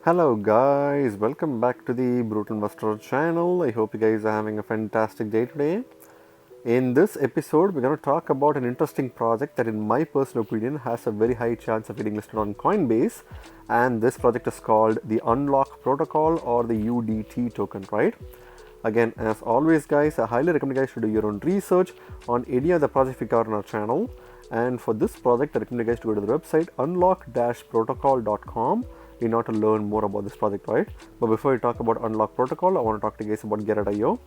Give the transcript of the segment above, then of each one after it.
Hello guys, welcome back to the Brutal Investor channel. I hope you guys are having a fantastic day today. In this episode, we're going to talk about an interesting project that in my personal opinion has a very high chance of getting listed on Coinbase, and this project is called the Unlock Protocol or the UDT token, right? Again, as always guys, I highly recommend you guys to do your own research on any of the projects we cover on our channel. And for this project, I recommend you guys to go to the website unlock-protocol.com in order to learn more about this project, right? But before we talk about Unlock Protocol, I want to talk to you guys about Get.io.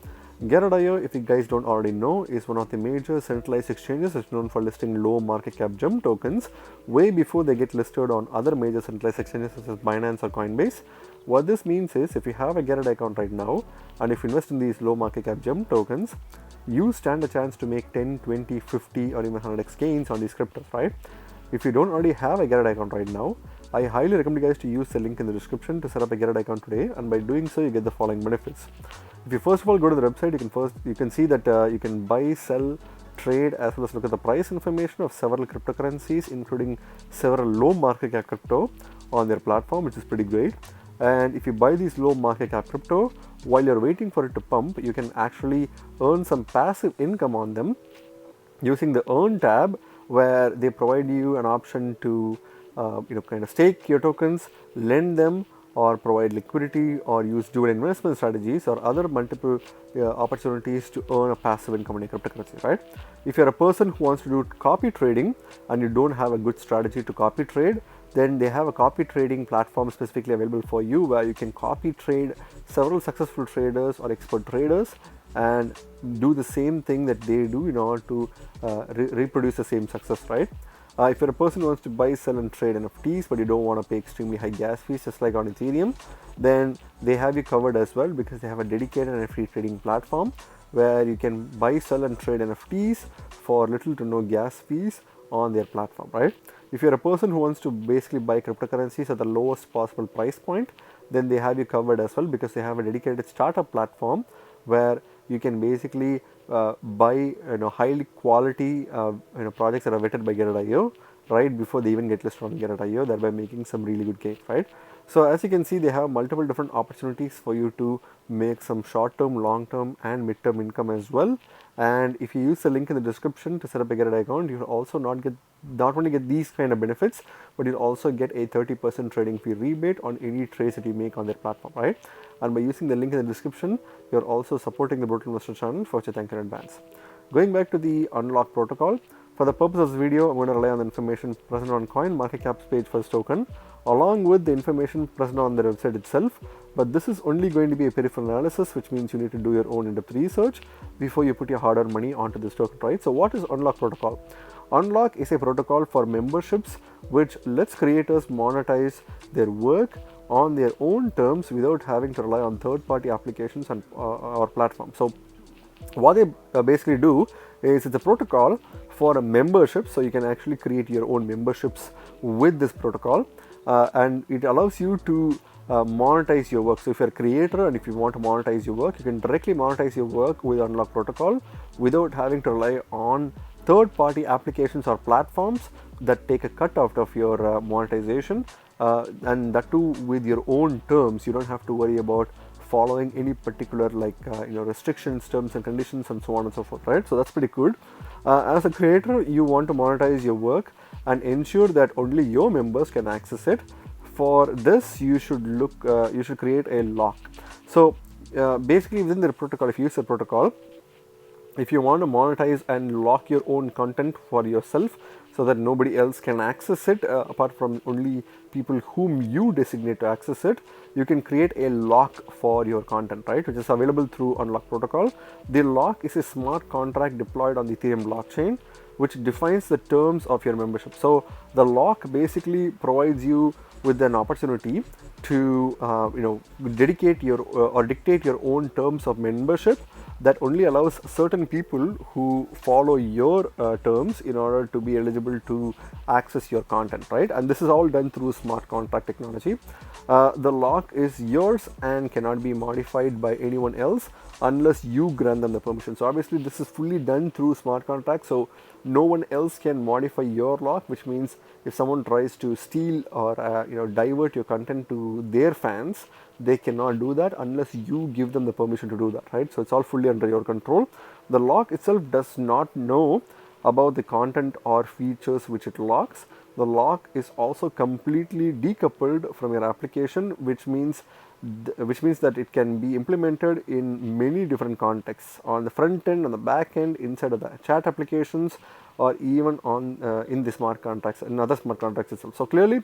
Get.io, if you guys don't already know, is one of the major centralized exchanges. It's known for listing low market cap gem tokens way before they get listed on other major centralized exchanges such as Binance or Coinbase. What this means is if you have a Get.io account right now and if you invest in these low market cap gem tokens, you stand a chance to make 10, 20, 50 or even 100x gains on these cryptos, right? If you don't already have a Get.io account right now, I highly recommend you guys to use the link in the description to set up a Get.io account today, and by doing so you get the following benefits. If you first of all go to the website, you can see that you can buy, sell, trade, as well as look at the price information of several cryptocurrencies, including several low market cap crypto on their platform, which is pretty great. And if you buy these low market cap crypto, while you're waiting for it to pump, you can actually earn some passive income on them using the Earn tab, where they provide you an option to kind of stake your tokens, lend them, or provide liquidity, or use dual investment strategies or other multiple opportunities to earn a passive income in a cryptocurrency, right? If you're a person who wants to do copy trading and you don't have a good strategy to copy trade, then they have a copy trading platform specifically available for you where you can copy trade several successful traders or expert traders and do the same thing that they do in order to reproduce the same success, right? If you're a person who wants to buy, sell and trade NFTs but you don't want to pay extremely high gas fees just like on Ethereum, then they have you covered as well because they have a dedicated NFT trading platform where you can buy, sell and trade NFTs for little to no gas fees on their platform, right? If you're a person who wants to basically buy cryptocurrencies at the lowest possible price point, then they have you covered as well because they have a dedicated startup platform where you can basically buy highly quality projects that are vetted by Get.io right before they even get listed on Get.io, thereby making some really good gains, right? So as you can see, they have multiple different opportunities for you to make some short-term, long-term and mid-term income as well. And if you use the link in the description to set up a Get.io account, you'll also not only get these kind of benefits, but you'll also get a 30% trading fee rebate on any trades that you make on their platform, right? And by using the link in the description, you're also supporting the Brutal Investor channel, for which I thank you in advance. Going back to the Unlock protocol, for the purpose of this video, I'm going to rely on the information present on CoinMarketCap's page for this token, along with the information present on the website itself. But this is only going to be a peripheral analysis, which means you need to do your own in-depth research before you put your hard-earned money onto this token, right? So what is Unlock protocol? Unlock is a protocol for memberships which lets creators monetize their work on their own terms without having to rely on third-party applications and or platforms. So what they basically do is it's a protocol for a membership, so you can actually create your own memberships with this protocol, and it allows you to monetize your work. So if you're a creator and if you want to monetize your work, you can directly monetize your work with Unlock protocol without having to rely on third-party applications or platforms that take a cut out of your monetization, and that too with your own terms. You don't have to worry about following any particular restrictions, terms and conditions and so on and so forth, right? So that's pretty good. As a creator, you want to monetize your work and ensure that only your members can access it. For this, you should create a lock. So basically within the protocol, if you use the protocol, if you want to monetize and lock your own content for yourself so that nobody else can access it apart from only people whom you designate to access it, you can create a lock for your content, right, which is available through Unlock protocol. The lock is a smart contract deployed on the Ethereum blockchain which defines the terms of your membership. So the lock basically provides you with an opportunity to dedicate your or dictate your own terms of membership that only allows certain people who follow your terms in order to be eligible to access your content, right? And this is all done through smart contract technology. The lock is yours and cannot be modified by anyone else unless you grant them the permission. So obviously this is fully done through smart contracts, so no one else can modify your lock, which means if someone tries to steal or divert your content to their fans, they cannot do that unless you give them the permission to do that, right? So it's all fully under your control. The lock itself does not know about the content or features which it locks. The lock is also completely decoupled from your application, which means that it can be implemented in many different contexts, on the front end, on the back end, inside of the chat applications, or even on in the smart contracts and other smart contracts itself. So clearly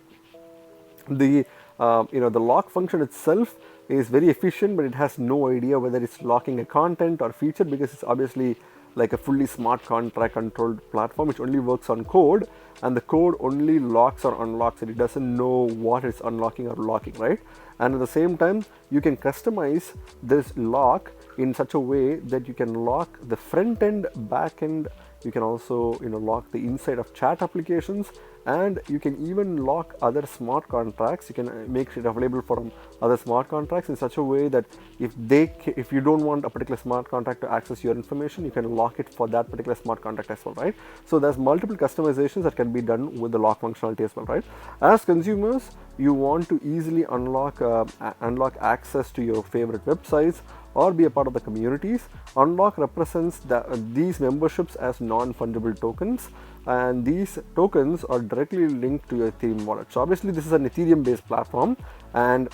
the the lock function itself is very efficient, but it has no idea whether it's locking a content or feature, because it's obviously like a fully smart contract controlled platform which only works on code, and the code only locks or unlocks it. It doesn't know what it's unlocking or locking, right? And at the same time, you can customize this lock in such a way that you can lock the front end, back end. You can also lock the inside of chat applications, and you can even lock other smart contracts. You can make it available for other smart contracts in such a way that if you don't want a particular smart contract to access your information, you can lock it for that particular smart contract as well, right? So there's multiple customizations that can be done with the lock functionality as well, right? As consumers, you want to easily unlock access to your favorite websites or be a part of the communities. Unlock represents these memberships as non-fungible tokens, and these tokens are directly linked to your Ethereum wallet. So obviously this is an Ethereum based platform, and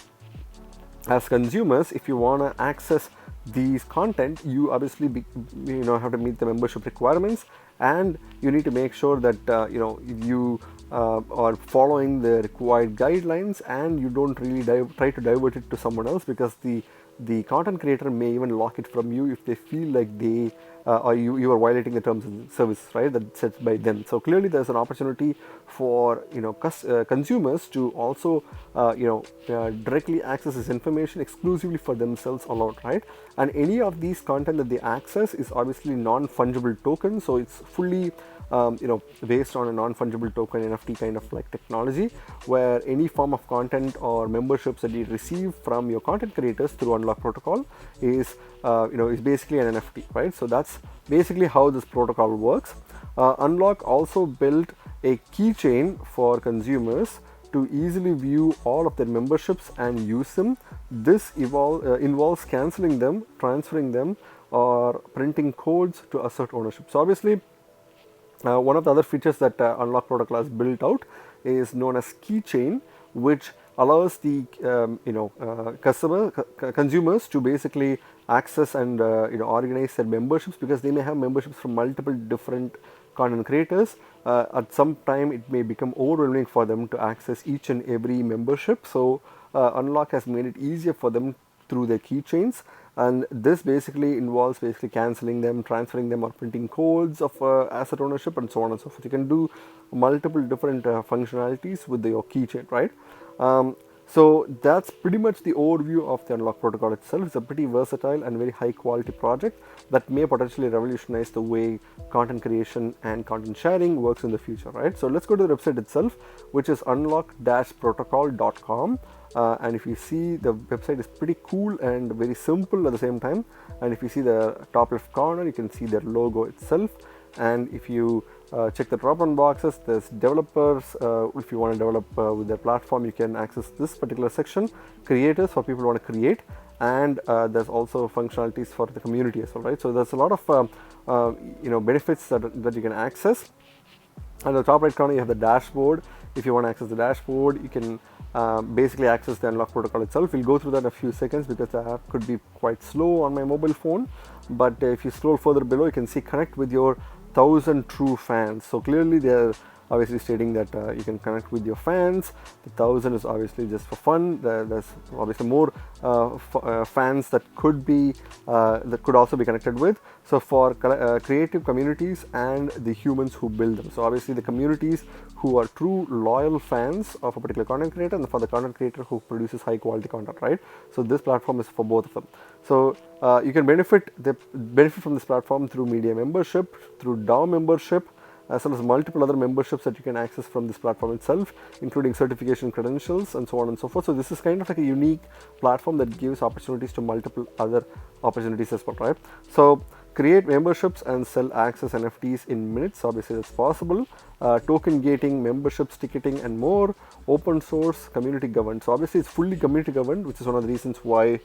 as consumers, if you want to access these content, you obviously have to meet the membership requirements, and you need to make sure that you are following the required guidelines, and you don't really try to divert it to someone else, because the content creator may even lock it from you if they feel like they or you are violating the terms of service, right, that's set by them. So clearly there's an opportunity for consumers to also directly access this information exclusively for themselves alone, right? And any of these content that they access is obviously non-fungible token, so it's fully based on a non-fungible token NFT kind of like technology, where any form of content or memberships that you receive from your content creators through Unlock protocol is basically an NFT, right? So that's basically how this protocol works. Unlock also built a keychain for consumers to easily view all of their memberships and use them. This involves canceling them, transferring them, or printing codes to assert ownership. So obviously one of the other features that Unlock protocol has built out is known as keychain, which allows the consumers to basically access and organize their memberships, because they may have memberships from multiple different content creators. At some time it may become overwhelming for them to access each and every membership, so Unlock has made it easier for them through their keychains, and this basically involves cancelling them, transferring them, or printing codes of asset ownership, and so on and so forth. You can do multiple different functionalities with your keychain, right? So that's pretty much the overview of the Unlock protocol itself. It's a pretty versatile and very high quality project that may potentially revolutionize the way content creation and content sharing works in the future, right? So let's go to the website itself, which is unlock-protocol.com. And if you see, the website is pretty cool and very simple at the same time. And if you see the top left corner, you can see their logo itself. And if you check the drop-down boxes, there's developers. If you want to develop with their platform, you can access this particular section. Creators, for people who want to create, and there's also functionalities for the community as well, right? So there's a lot of benefits that you can access. At the top right corner, you have the dashboard. If you want to access the dashboard, you can basically access the Unlock protocol itself. We'll go through that in a few seconds because the app could be quite slow on my mobile phone. But if you scroll further below, you can see connect with your 1,000 true fans. So clearly they're obviously stating that you can connect with your fans. The 1,000 is obviously just for fun. There's obviously more fans that could also be connected with. So for creative communities and the humans who build them. So obviously the communities who are true loyal fans of a particular content creator, and for the content creator who produces high quality content, right? So this platform is for both of them. So you can benefit from this platform through media membership, through DAO membership, as well as multiple other memberships that you can access from this platform itself, including certification credentials and so on and so forth. So this is kind of like a unique platform that gives opportunities to multiple other opportunities as well, right? So create memberships and sell access NFTs in minutes. Obviously that's possible. Token gating, memberships, ticketing, and more. Open source, community governed. So obviously it's fully community governed, which is one of the reasons why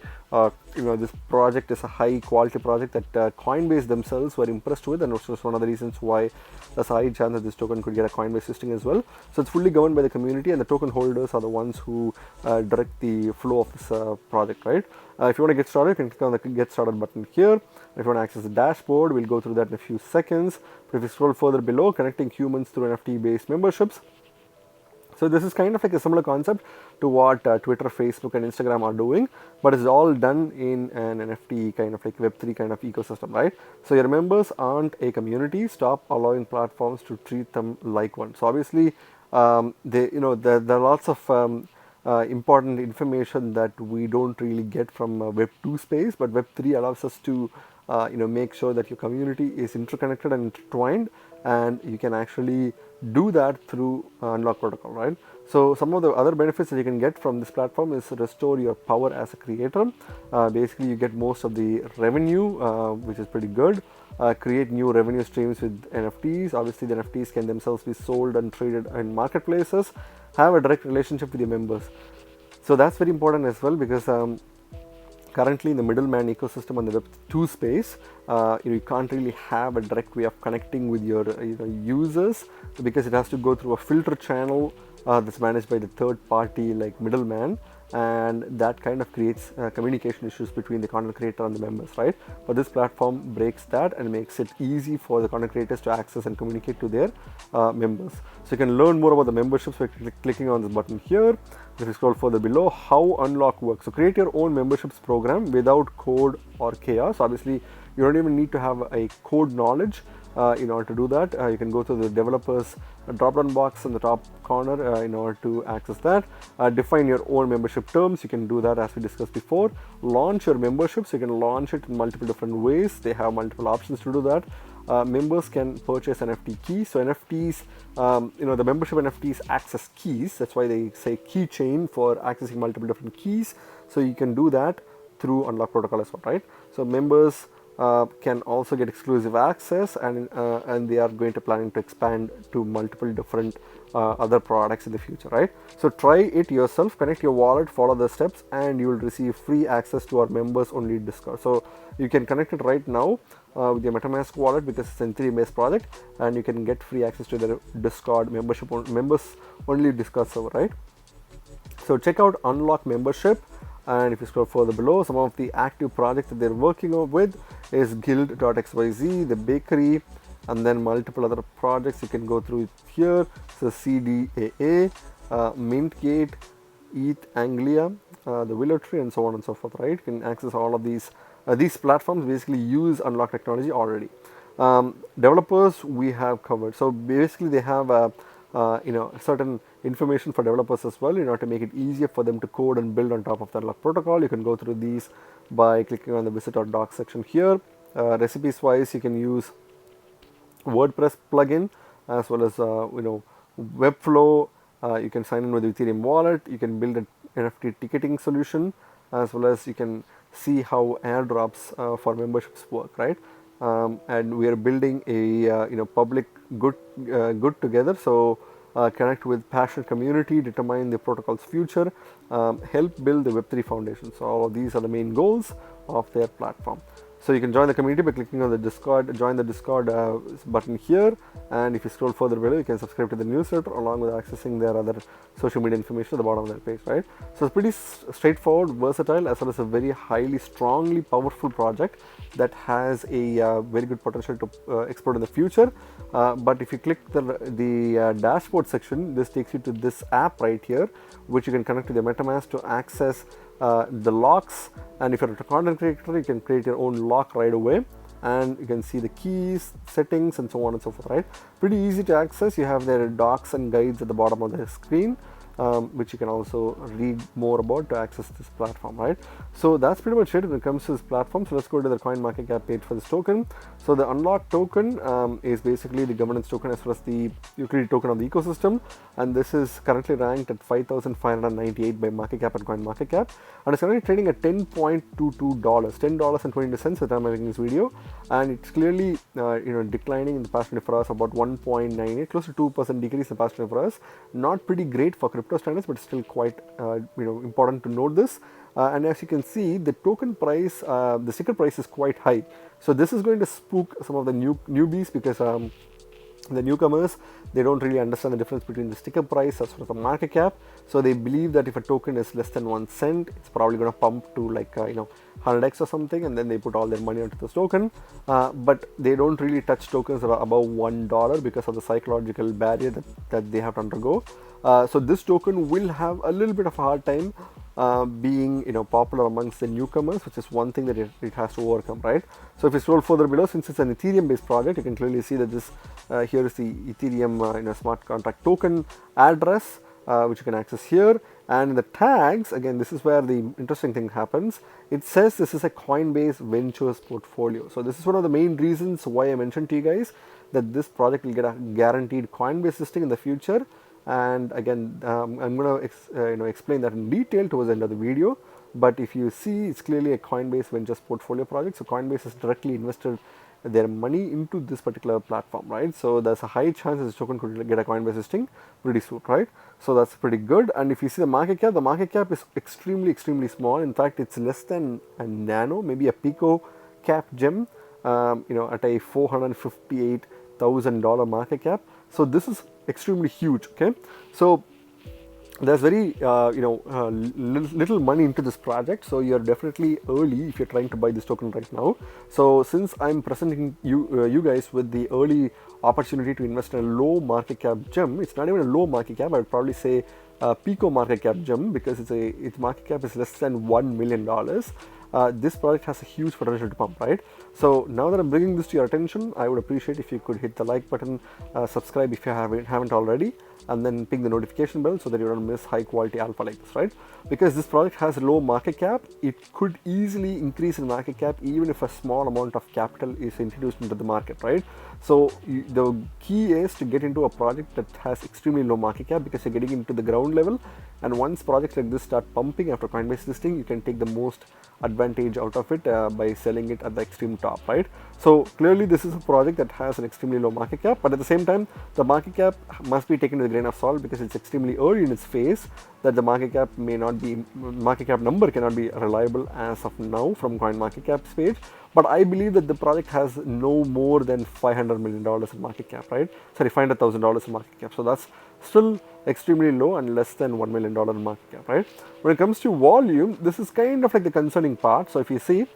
this project is a high quality project that Coinbase themselves were impressed with, and which was one of the reasons why there's a high chance that this token could get a Coinbase listing as well. So it's fully governed by the community, and the token holders are the ones who direct the flow of this project, right? If you want to get started, you can click on the get started button here. If you want to access the dashboard, we'll go through that in a few seconds. But if you scroll further below, connecting humans through NFT based memberships. So this is kind of like a similar concept to what Twitter, Facebook, and Instagram are doing, but it's all done in an NFT kind of like Web3 kind of ecosystem, right? So your members aren't a community. Stop allowing platforms to treat them like one. So obviously, there are lots of important information that we don't really get from Web 2 space, but Web 3 allows us to make sure that your community is interconnected and intertwined, and you can actually do that through Unlock protocol, right? So some of the other benefits that you can get from this platform is restore your power as a creator. Basically you get most of the revenue, which is pretty good. Create new revenue streams with NFTs. Obviously the NFTs can themselves be sold and traded in marketplaces. Have a direct relationship with your members. So that's very important as well, because currently in the middleman ecosystem on the Web 2 space, you can't really have a direct way of connecting with your users, because it has to go through a filter channel that's managed by the third party like middleman, and that kind of creates communication issues between the content creator and the members, right? But this platform breaks that and makes it easy for the content creators to access and communicate to their members. So you can learn more about the memberships by clicking on this button here. If you scroll further below, how Unlock works. So create your own memberships program without code or chaos. Obviously you don't even need to have a code knowledge in order to do that. You can go to the developers drop-down box in the top corner in order to access that. Define your own membership terms. You can do that as we discussed before. Launch your memberships. You can launch it in multiple different ways. They have multiple options to do that. Members can purchase NFT keys. So NFTs, the membership NFTs access keys. That's why they say keychain for accessing multiple different keys. So you can do that through Unlock protocol as well, right? So members can also get exclusive access, and they are going to planning to expand to multiple different other products in the future, right? So try it yourself, connect your wallet, follow the steps, and you will receive free access to our members only Discord. So you can connect it right now with your MetaMask wallet, because it's an Ethereum based project, and you can get free access to the Discord members only Discord server, right? So check out Unlock membership. And if you scroll further below, some of the active projects that they're working with is guild.xyz, the bakery, and then multiple other projects you can go through here. So CDAA, Mintgate, ETH Anglia, the Willow Tree, and so on and so forth, right? You can access all of these. These platforms basically use Unlock technology already. Developers we have covered. So basically they have certain information for developers as well, in order to make it easier for them to code and build on top of the Unlock protocol. You can go through these by clicking on the visit or docs section here. Recipes wise, you can use WordPress plugin, as well as Webflow. You can sign in with the Ethereum wallet. You can build an NFT ticketing solution, as well as you can see how airdrops for memberships work, right? And we are building a public good together. So connect with passionate community, determine the protocol's future, help build the Web3 foundation. So all of these are the main goals of their platform. So you can join the community by clicking on the Discord, join the Discord button here, and if you scroll further below, you can subscribe to the newsletter along with accessing their other social media information at the bottom of their page, right? So it's pretty straightforward, versatile, as well as a very highly, strongly powerful project that has a very good potential to explode in the future. But if you click the dashboard section, this takes you to this app right here, which you can connect to the MetaMask to access the locks. And if you're a content creator, you can create your own lock right away, and you can see the keys, settings, and so on and so forth, right? Pretty easy to access. You have their docs and guides at the bottom of the screen. which you can also read more about to access this platform, right? So that's pretty much it when it comes to this platform. So let's go to the CoinMarketCap page for this token. So the unlocked token is basically the governance token as well as the utility token of the ecosystem, and this is currently ranked at 5,598 by market cap and CoinMarketCap, and it's currently trading at $10.22, $10.22 at the time I'm making this video, and it's clearly declining in the past 24 hours, about 1.98, close to 2% decrease in the past 24 hours. Not pretty great for crypto standards, but still quite important to note this. And as you can see, the token price, the sticker price is quite high. So this is going to spook some of the newbies, because the newcomers, they don't really understand the difference between the sticker price as well as the market cap. So they believe that if a token is less than 1 cent, it's probably going to pump to like 100x or something, and then they put all their money onto this token. But they don't really touch tokens that are above $1 because of the psychological barrier that they have to undergo. So this token will have a little bit of a hard time being popular amongst the newcomers, which is one thing that it has to overcome, right? So if you scroll further below, since it's an Ethereum based project, you can clearly see that this here is the Ethereum smart contract token address, which you can access here. And in the tags, again, this is where the interesting thing happens. It says this is a Coinbase Ventures portfolio. So this is one of the main reasons why I mentioned to you guys that this project will get a guaranteed Coinbase listing in the future. And again, I'm going to explain that in detail towards the end of the video. But if you see, it's clearly a Coinbase Ventures portfolio project. So Coinbase has directly invested their money into this particular platform, right? So there's a high chance this token could get a Coinbase listing pretty soon, right? So that's pretty good. And if you see the market cap is extremely small. In fact, it's less than a nano, maybe a pico cap gem, at a $458,000 market cap. So this is extremely huge. Okay, so there's very little money into this project, so you're definitely early if you're trying to buy this token right now. So since I'm presenting you guys with the early opportunity to invest in a low market cap gem, it's not even a low market cap, I would probably say pico market cap gem, because its market cap is less than $1 million. This project has a huge potential to pump, right? So now that I'm bringing this to your attention, I would appreciate if you could hit the like button, subscribe if you haven't already, and then ping the notification bell so that you don't miss high quality alpha like this, right? Because this project has low market cap, it could easily increase in market cap even if a small amount of capital is introduced into the market, right? So the key is to get into a project that has extremely low market cap, because you're getting into the ground level, and once projects like this start pumping after Coinbase listing, you can take the most advantage out of it by selling it at the extreme top, right? So clearly this is a project that has an extremely low market cap, but at the same time the market cap must be taken with a grain of salt, because it's extremely early in its phase, that the market cap number cannot be reliable as of now from CoinMarketCap's page. But I believe that the project has no more than $500 million in market cap, right? Sorry, $500,000 in market cap. So that's still extremely low and less than $1 million in market cap, right? When it comes to volume, this is kind of like the concerning part. So if you see,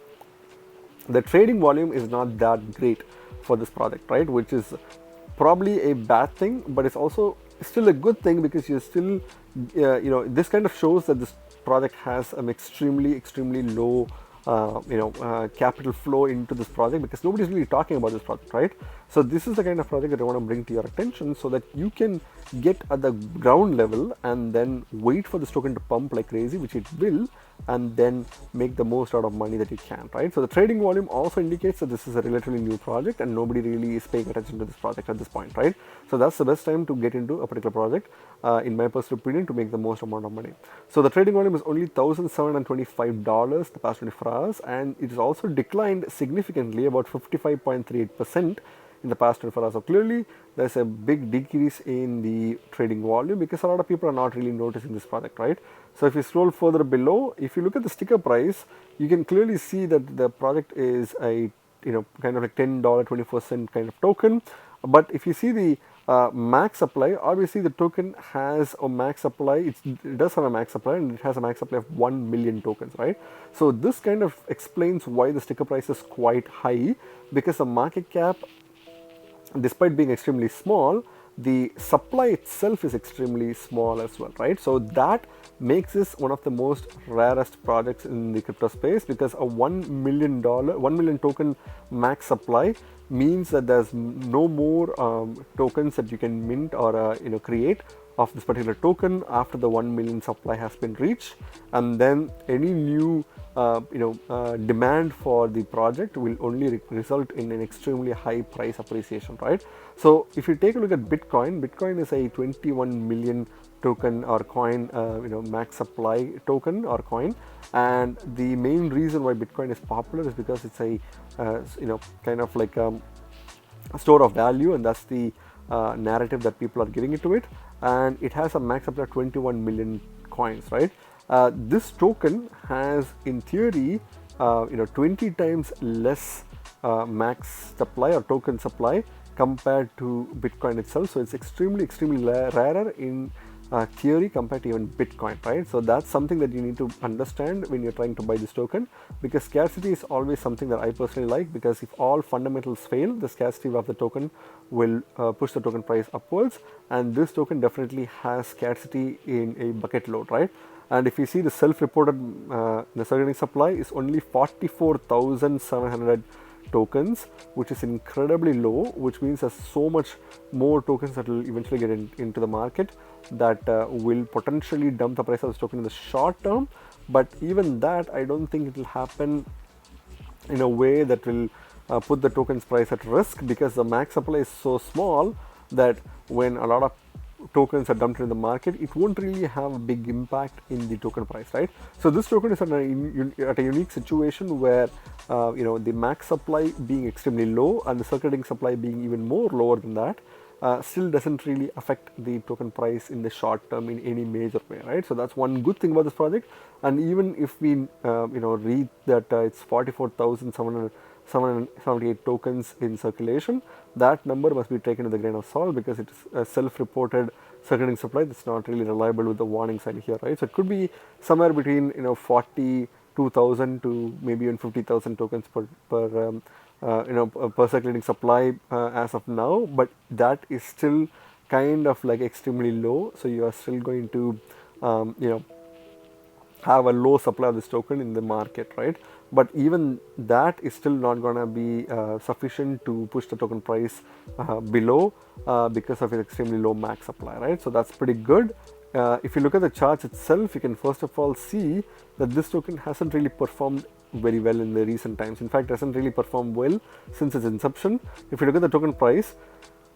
the trading volume is not that great for this project, right? Which is probably a bad thing, but it's also still a good thing, because you're still, this kind of shows that this project has an extremely low capital flow into this project, because nobody's really talking about this project, right? So this is the kind of project that I want to bring to your attention, so that you can get at the ground level and then wait for this token to pump like crazy, which it will, and then make the most out of money that you can, right? So the trading volume also indicates that this is a relatively new project and nobody really is paying attention to this project at this point, right? So that's the best time to get into a particular project, in my personal opinion, to make the most amount of money. So the trading volume is only $1,725 the past 24 hours, and it has also declined significantly, about 55.38% in the past 24 hours. So clearly there's a big decrease in the trading volume, because a lot of people are not really noticing this project, right? So if you scroll further below, if you look at the sticker price, you can clearly see that the project is a kind of like $10.24 kind of token. But if you see the max supply, obviously the token has a max supply, it does have a max supply, and it has a max supply of 1 million tokens, right? So this kind of explains why the sticker price is quite high, because the market cap, despite being extremely small, the supply itself is extremely small as well, right? So that makes this one of the most rarest projects in the crypto space, because a $1 million token max supply means that there's no more tokens that you can mint or create of this particular token after the 1 million supply has been reached, and then any new demand for the project will only result in an extremely high price appreciation, right? So if you take a look at Bitcoin is a 21 million token or coin, max supply token or coin, and the main reason why Bitcoin is popular is because it's a kind of like a store of value, and that's the narrative that people are giving it to it, and it has a max supply of 21 million coins, right? This token has, in theory, 20 times less max supply or token supply compared to Bitcoin itself. So it's extremely rarer in theory compared to even Bitcoin, right? So that's something that you need to understand when you're trying to buy this token, because scarcity is always something that I personally like, because if all fundamentals fail, the scarcity of the token will push the token price upwards, and this token definitely has scarcity in a bucket load, right? And if you see the self-reported the circulating supply is only 44,700 tokens, which is incredibly low, which means there's so much more tokens that will eventually get into the market that will potentially dump the price of this token in the short term. But even that, I don't think it will happen in a way that will put the token's price at risk, because the max supply is so small that when a lot of tokens are dumped in the market, it won't really have a big impact in the token price, right? So this token is at a unique situation where the max supply being extremely low and the circulating supply being even more lower than that still doesn't really affect the token price in the short term in any major way, right? So that's one good thing about this project. And even if we read that it's 44,778 tokens in circulation, that number must be taken with a grain of salt, because it is a self-reported circulating supply that's not really reliable with the warning sign here, right? So it could be somewhere between 42,000 to maybe even 50,000 tokens per circulating supply as of now, but that is still kind of like extremely low. So you are still going to have a low supply of this token in the market, right? But even that is still not going to be sufficient to push the token price below because of its extremely low max supply, right? So that's pretty good. If you look at the charts itself, you can first of all see that this token hasn't really performed very well in the recent times. In fact, it hasn't really performed well since its inception. If you look at the token price,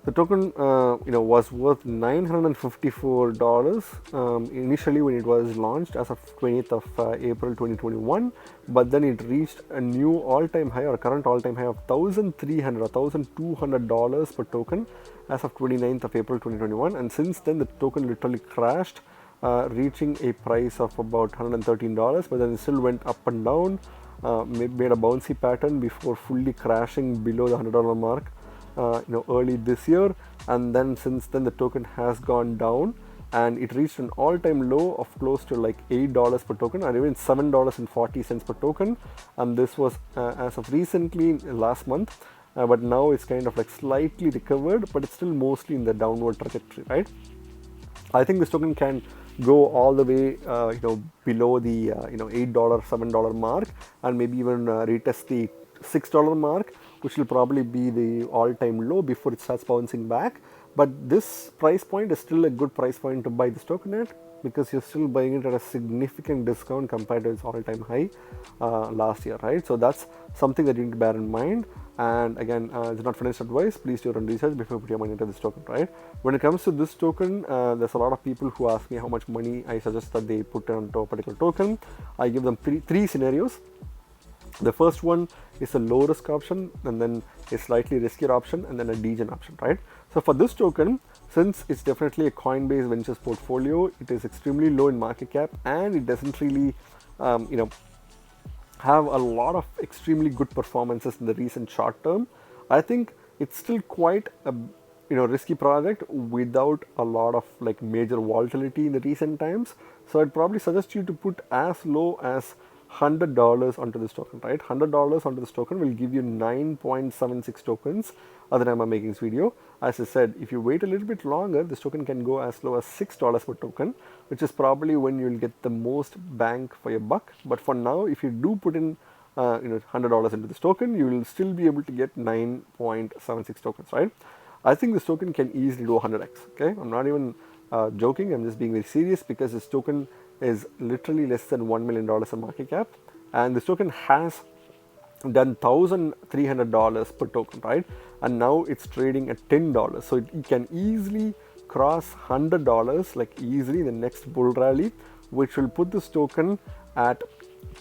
the token was worth $954 initially when it was launched as of 20th of April 2021, but then it reached a new all-time high, or current all-time high, of $1,200 per token as of 29th of April 2021, and since then the token literally crashed, reaching a price of about $113, but then it still went up and down, made a bouncy pattern before fully crashing below the $100 mark early this year. And then since then the token has gone down, and it reached an all-time low of close to like $8 per token, or even $7.40 per token, and this was as of recently last month, but now it's kind of like slightly recovered, but it's still mostly in the downward trajectory, right? I think this token can go all the way below the $8 $7 mark, and maybe even retest the $6 mark, which will probably be the all-time low before it starts bouncing back. But this price point is still a good price point to buy this token at, because you're still buying it at a significant discount compared to its all-time high last year, right? So that's something that you need to bear in mind. And again, it's not financial advice. Please do your own research before you put your money into this token, right? When it comes to this token, there's a lot of people who ask me how much money I suggest that they put into a particular token. I give them three scenarios. The first one is a low risk option, and then a slightly riskier option, and then a degen option, right? So for this token, since it's definitely a Coinbase Ventures portfolio, it is extremely low in market cap, and it doesn't really have a lot of extremely good performances in the recent short term. I think it's still quite a risky project without a lot of like major volatility in the recent times. So I'd probably suggest you to put as low as $100 onto this token, right? $100 onto this token will give you 9.76 tokens at the time I'm making this video. As I said, if you wait a little bit longer, this token can go as low as $6 per token, which is probably when you'll get the most bang for your buck. But for now, if you do put in $100 into this token, you will still be able to get 9.76 tokens, right? I think this token can easily do 100x. Okay, I'm not even joking. I'm just being very serious because this token is literally less than $1 million in market cap, and this token has done $1,300 per token, right? And now it's trading at $10, so it can easily cross $100 like easily in the next bull rally, which will put this token at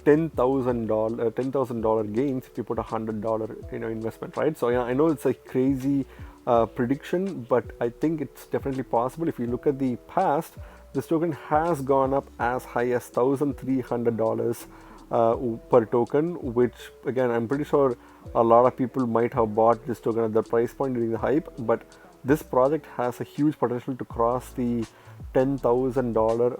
$10,000 gains if you put $100 investment, right? So yeah, I know it's a crazy prediction, but I think it's definitely possible. If you look at the past, this token has gone up as high as $1,300 per token, which again I'm pretty sure a lot of people might have bought this token at the price point during the hype, but this project has a huge potential to cross the $10,000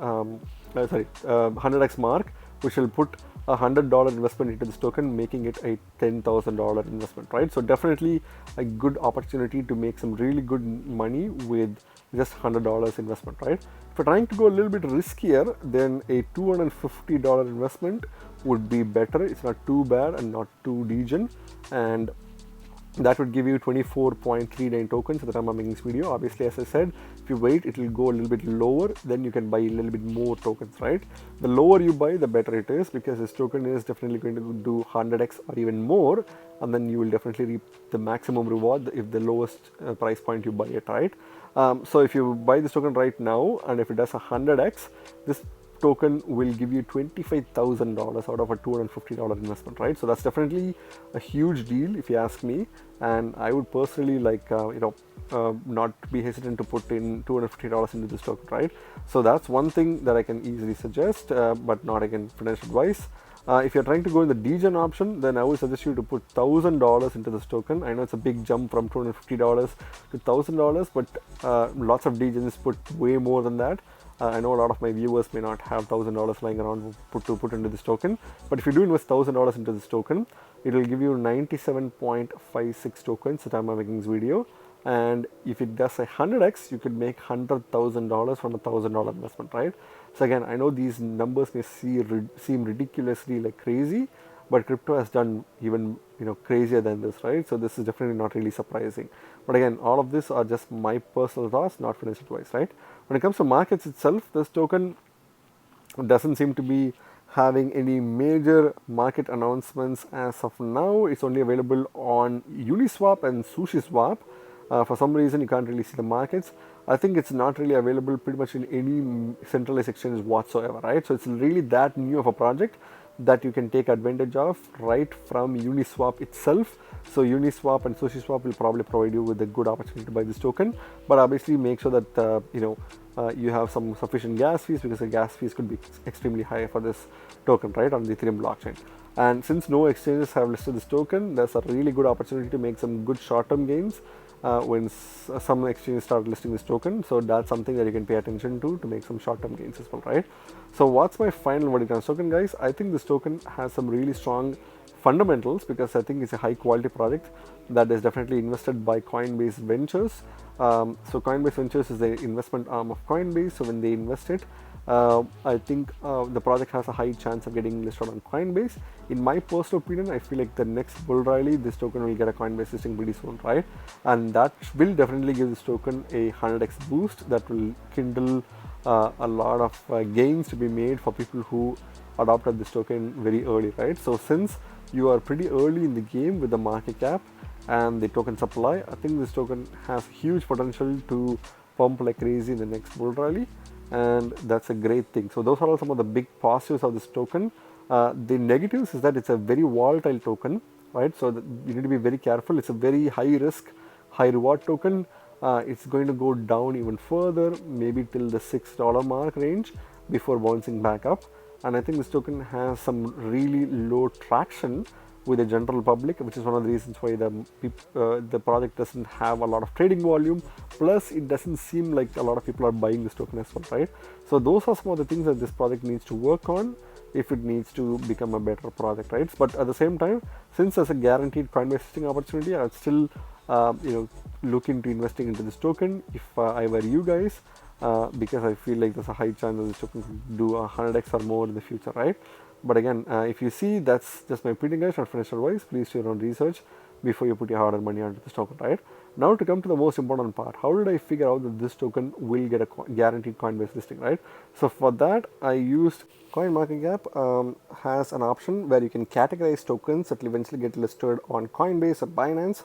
100x mark, which will put a $100 investment into this token, making it a $10,000 investment, right? So definitely a good opportunity to make some really good money with just $100 investment, right? If you're trying to go a little bit riskier, then a $250 investment would be better. It's not too bad and not too degen, and that would give you 24.39 tokens at the time I'm making this video. Obviously, as I said, if you wait, it will go a little bit lower, then you can buy a little bit more tokens, right? The lower you buy, the better it is, because this token is definitely going to do 100x or even more, and then you will definitely reap the maximum reward if the lowest price point you buy it, right? So if you buy this token right now, and if it does 100x, this token will give you $25,000 out of a $250 investment, right? So that's definitely a huge deal if you ask me, and I would personally not be hesitant to put in $250 into this token, right? So that's one thing that I can easily suggest, but not again financial advice. If you're trying to go in the degen option, then I would suggest you to put $1,000 into this token. I know it's a big jump from $250 to $1,000, but lots of degens put way more than that. I know a lot of my viewers may not have $1,000 lying around to put into this token, but if you do invest $1,000 into this token, it will give you 97.56 tokens at the time I'm making this video. And if it does a 100x, you could make $100,000 from a $1,000 investment, right? So again, I know these numbers may seem ridiculously like crazy, but crypto has done even crazier than this, right? So this is definitely not really surprising. But again, all of this are just my personal thoughts, not financial advice, right? When it comes to markets itself, this token doesn't seem to be having any major market announcements as of now. It's only available on Uniswap and SushiSwap. For some reason, you can't really see the markets. I think it's not really available pretty much in any centralized exchange whatsoever, right? So it's really that new of a project that you can take advantage of right from Uniswap itself. So Uniswap and SushiSwap will probably provide you with a good opportunity to buy this token, but obviously make sure that you have some sufficient gas fees, because the gas fees could be extremely high for this token, right, on the Ethereum blockchain. And since no exchanges have listed this token, there's a really good opportunity to make some good short-term gains when some exchanges start listing this token. So that's something that you can pay attention to make some short-term gains as well, right? So what's my final verdict on this token, guys? I think this token has some really strong fundamentals, because I think it's a high quality project that is definitely invested by Coinbase Ventures. So Coinbase Ventures is the investment arm of Coinbase. So when they invest it, I think the project has a high chance of getting listed on Coinbase. In my personal opinion, I feel like the next bull rally, this token will get a Coinbase listing pretty soon, right? And that will definitely give this token a 100x boost that will kindle a lot of gains to be made for people who adopted this token very early, right? So since you are pretty early in the game with the market cap and the token supply, I think this token has huge potential to pump like crazy in the next bull rally, and that's a great thing. So those are all some of the big positives of this token. The negatives is that it's a very volatile token, right? So you need to be very careful. It's a very high risk, high reward token. It's going to go down even further, maybe till the $6 mark range before bouncing back up. And I think this token has some really low traction with the general public, which is one of the reasons why the project doesn't have a lot of trading volume. Plus, it doesn't seem like a lot of people are buying this token as well, right? So those are some of the things that this project needs to work on if it needs to become a better project, right? But at the same time, since there's a guaranteed Coinbase listing opportunity, I would still look into investing into this token if I were you guys, because I feel like there's a high chance that this token could do 100x or more in the future, right? But again, if you see, that's just my opinion, guys, not financial advice. Please do your own research before you put your hard-earned money onto this token, right? Now to come to the most important part, how did I figure out that this token will get a guaranteed Coinbase listing, right? So for that, I used CoinMarketCap has an option where you can categorize tokens that will eventually get listed on Coinbase or Binance.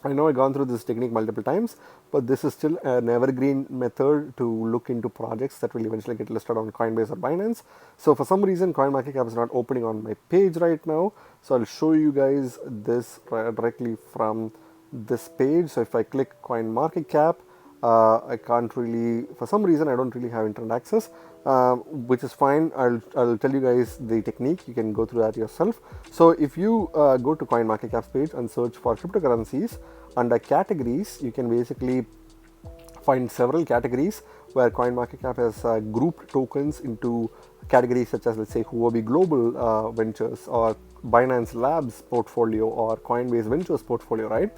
I know I've gone through this technique multiple times, but this is still an evergreen method to look into projects that will eventually get listed on Coinbase or Binance. So for some reason, CoinMarketCap is not opening on my page right now. So I'll show you guys this directly from this page. So if I click CoinMarketCap, I can't really, for some reason, I don't really have internet access, which is fine. I'll tell you guys the technique. You can go through that yourself. So if you go to CoinMarketCap's page and search for cryptocurrencies, under categories, you can basically find several categories where CoinMarketCap has grouped tokens into categories such as, let's say, Huobi Global Ventures or Binance Labs portfolio or Coinbase Ventures portfolio, right?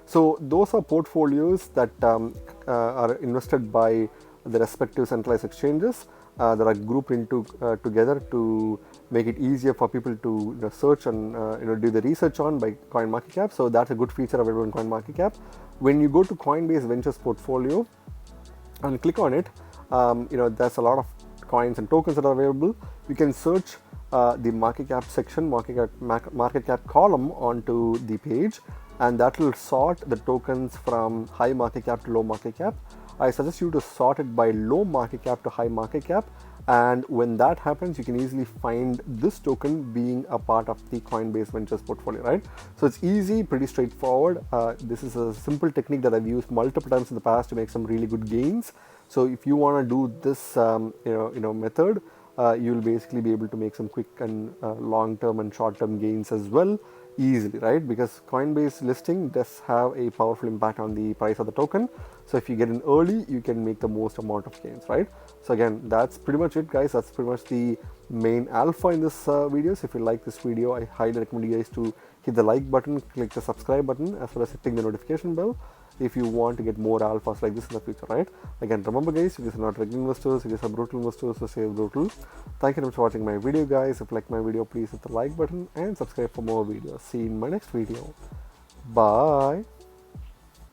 So those are portfolios that are invested by the respective centralized exchanges that are grouped into together to make it easier for people to search and do the research on by CoinMarketCap. So that's a good feature available in CoinMarketCap. When you go to Coinbase Ventures portfolio and click on it, there's a lot of coins and tokens that are available. You can search the market cap section, market cap column onto the page, and that will sort the tokens from high market cap to low market cap. I suggest you to sort it by low market cap to high market cap, and when that happens, you can easily find this token being a part of the Coinbase Ventures portfolio, right? So it's easy, pretty straightforward. This is a simple technique that I've used multiple times in the past to make some really good gains. So if you want to do this method, you'll basically be able to make some quick and long-term and short-term gains as well easily, right? Because Coinbase listing does have a powerful impact on the price of the token. So if you get in early, you can make the most amount of gains, right? So again, that's pretty much it, guys. That's pretty much the main alpha in this video. So if you like this video, I highly recommend you guys to hit the like button, click the subscribe button, as well as hitting the notification bell if you want to get more alphas like this in the future, right? Again, remember guys, you guys are not regular investors, you guys are brutal investors, so stay brutal. Thank you very much for watching my video, guys. If you like my video, please hit the like button and subscribe for more videos. See you in my next video. Bye.